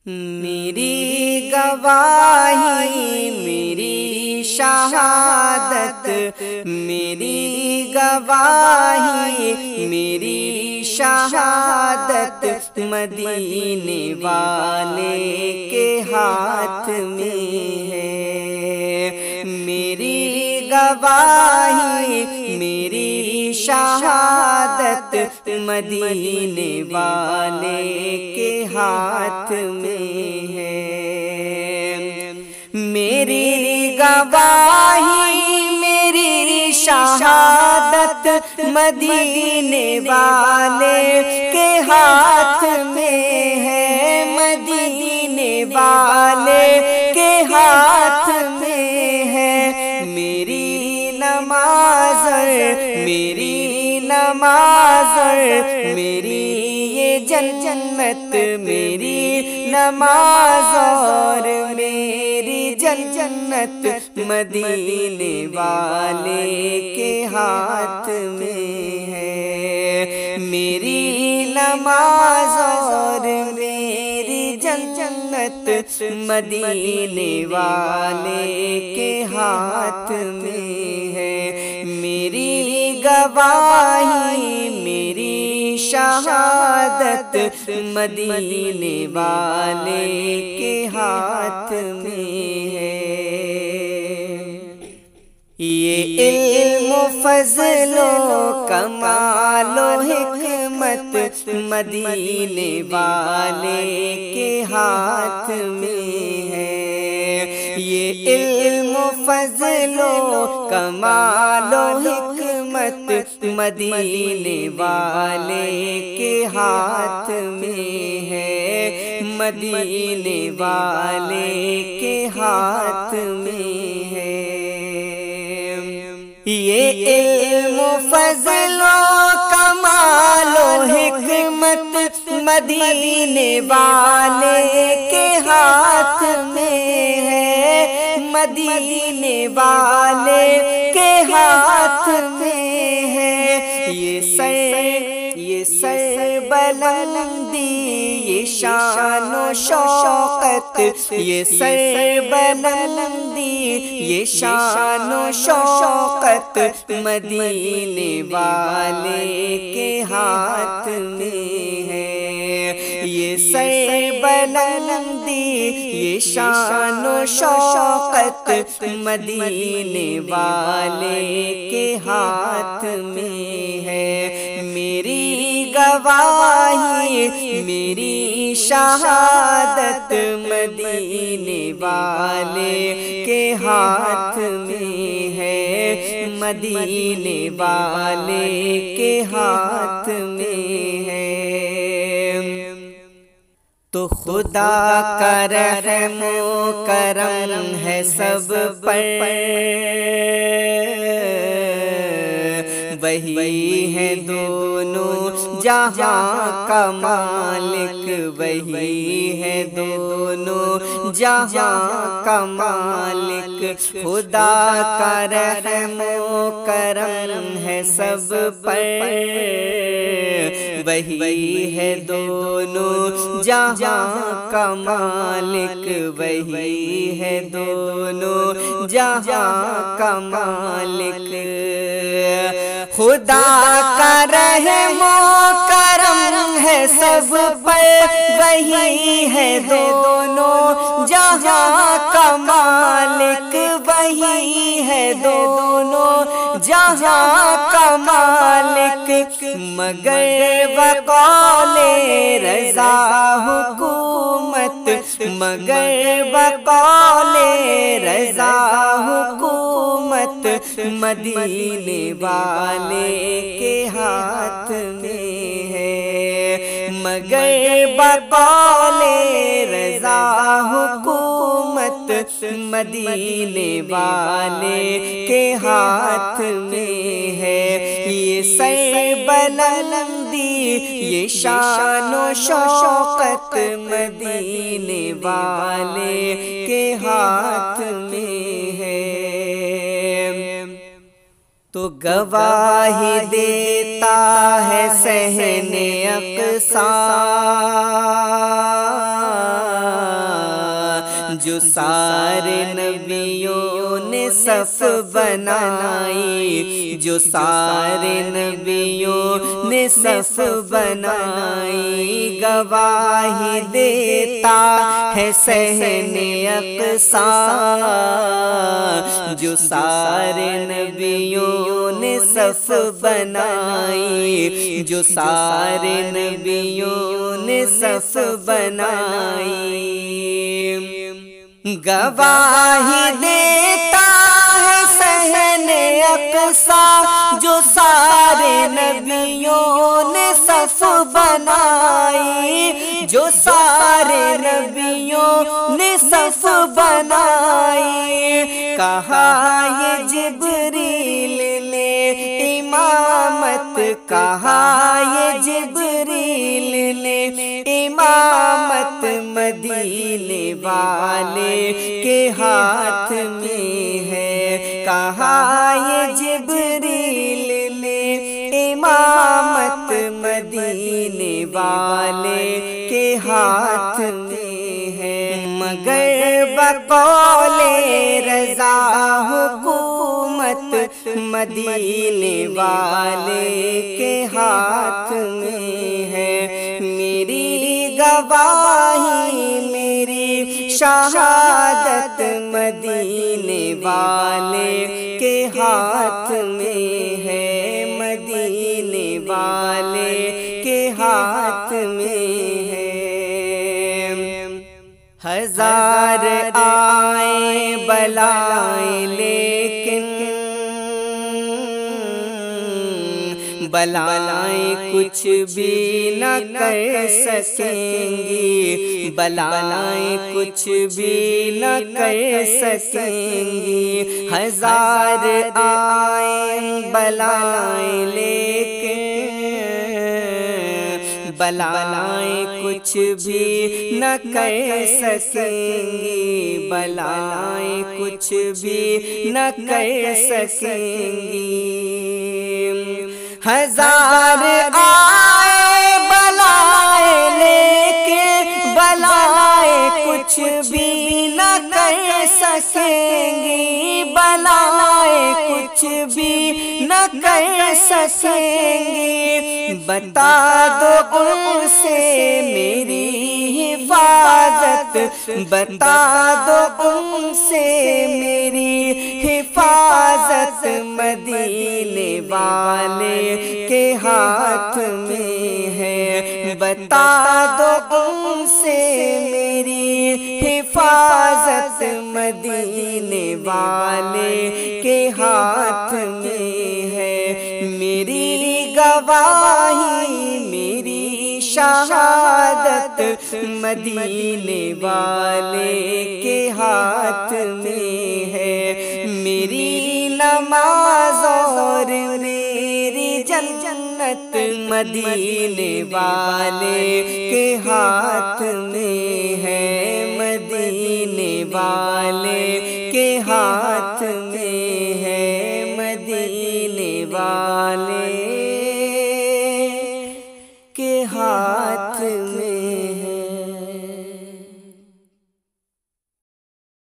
میری گواہی میری شہادت، میری گواہی میری شہادت مدینے والے کے ہاتھ میں ہے۔ میری گواہی میری شہادت مدینے والے کے ہاتھ میں ہے۔ میری گواہی میری شہادت مدینے والے کے ہاتھ میں ہے، مدینے والے کے ہاتھ میں ہے۔ میری نماز میری نماز میری یہ جنت، میری نماز اور میری جنت مدینے والے کے ہاتھ میں ہے۔ میری نماز اور میری جنت مدینے والے کے ہاتھ میں ہے۔ میری گواہی میری شہادت مدینے والے کے ہاتھ میں ہے۔ یہ علم و فضل و کمال و حکمت مدینے والے کے ہاتھ میں ہے۔ یہ علم و فضل و کمال و حکمت مدینے والے کے ہاتھ میں ہے، مدینے والے کے ہاتھ میں ہے۔ یہ علم و فضل و کمال و حکمت مدینے والے کے ہاتھ میں ہے، مدینے والے کے ہاتھ میں ہے۔ یہ سر بلندی یہ شان و شوقت، یہ سر بلندی یہ شان و شوقت مدینے والے کے ہاتھ میں ہے۔ یہ سر بلندی یہ شان و شوقت مدینے والے کے ہاتھ میں ہے۔ میری گواہی میری شہادت مدینے والے کے ہاتھ میں ہے، مدینے والے کے ہاتھ میں ہے۔ تو خدا کا رحم و کرم ہے سب پر، وہی ہے دونوں جہاں کا مالک، وہی ہے دونوں جہاں کا مالک۔ خدا کا رحم و کرم ہے سب پر، وہی ہے دونوں جہاں کا مالک، وہی ہے دونوں جہاں کا مالک۔ خدا کا رحم و کرم ہے سب پر، وہی ہے دونوں جہاں کا مالک، وہی ہے دونوں جہاں کا مالک۔ مگر بقول رضا حکومت، مگر بقول رضا حکومت مدینے والے کے ہاتھ میں ہے، مگر بقول رضا حکومت مدینے والے کے ہاتھ میں ہے۔ یہ سر بلندی یہ شان و شوقت مدینے والے کے ہاتھ میں ہے۔ تو گواہی دیتا ہے صحن اقصی جو سارے نبیوں نے صف بنائی، جو سارے نبیوں نے صف بنائی، گواہی دیتا ہے صحن اقصیٰ، جو سارے نبیوں نے صف بنائی، جو سارے نبیوں نے صف بنائی، گواہی دیتا ہے صحن اقصیٰ، جو سارے نبیوں نے صف بنائی، جو سارے نبیوں نے صف بنائی، کہا یہ جبریل نے امامت، کہا یہ جبریل نے امامت، مدینے والے کے ہاتھ میں ہے، کہا یہ جبریل نے امامت، مدینے والے کے ہاتھ میں ہے، مگر بقول رضا حکومت مدینے والے کے ہاتھ میں ہے، میری گواہی میری شہادت مدینے والے کے ہاتھ میں ہے، مدینے والے کے ہاتھ میں ہے، ہزار آئیں بلائیں لیکن بلائیں کچھ بھی نہ کر سکیں گی، بلائیں کچھ بھی نہ کر سکیں گی، ہزار آئیں بلائیں لیکن بلائیں کچھ بھی نہ کر سکیں گی، بلائیں کچھ بھی نہ کر سکیں گی، ہزار آئے بلائے لیکن بلائے کچھ بھی نہ کر سکیں گی، بلائے کچھ بھی نہ کر سکیں گی، بتا دو ان سے میری حفاظت، بتا دو ان سے میری حفاظت، مدینے والے کے ہاتھ میں ہے، بتا دو ان سے میری حفاظت، مدینے والے کے ہاتھ میں ہے، میری گواہی میری شہادت مدینے والے کے ہاتھ میں ہے، میری نماز اور میری جنت مدینے والے کے ہاتھ میں ہے، مدینے والے کے ہاتھ